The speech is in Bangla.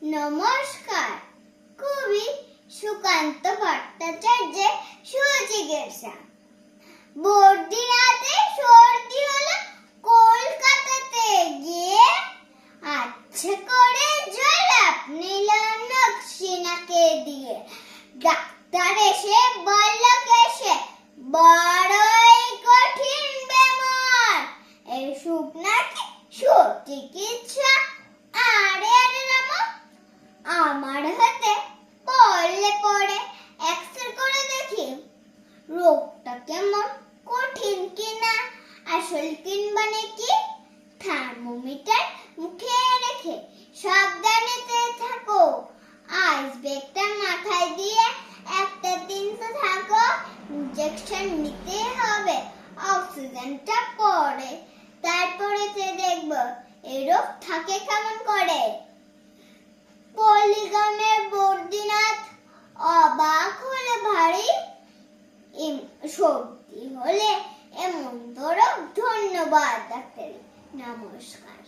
নমস্কার। কবি সুকান্ত ভট্টাচার্যের সুচিকিৎসা। বর্দিনাতে সর্দি হলো কলকাতাতে গিয়ে, আচ্ছা করে জলাপ নিল নকশিনাকে দিয়ে। ডাক্তার এসে বলল কেসে বড়ই কঠিন বেমার, এই শুকনাকে সুচিকিৎসা। আরে আরে রামা, আমার হাতে পড়লে পড়ে এক্সরে করে দেখি রোগটা কেমন কঠিন কিনা। আসল কিনবা নাকি থার্মোমিটার মুখে রেখে সাবধানেতে থাকো। আইস ব্যাগটা মাথায় দিয়ে একটা দিন তো থাকো। ইনজেকশন নিতে হবে, অক্সিজেনটা পড়ে, তারপরে দেখবো এই রোগ থাকে কেমন করে। পল্লীগ্রামের বর্দিনাথ অবাক হলে ভারী, সর্দি হলে এমন তো রোগ। ধন্যবাদ ডাক্তার, নমস্কার।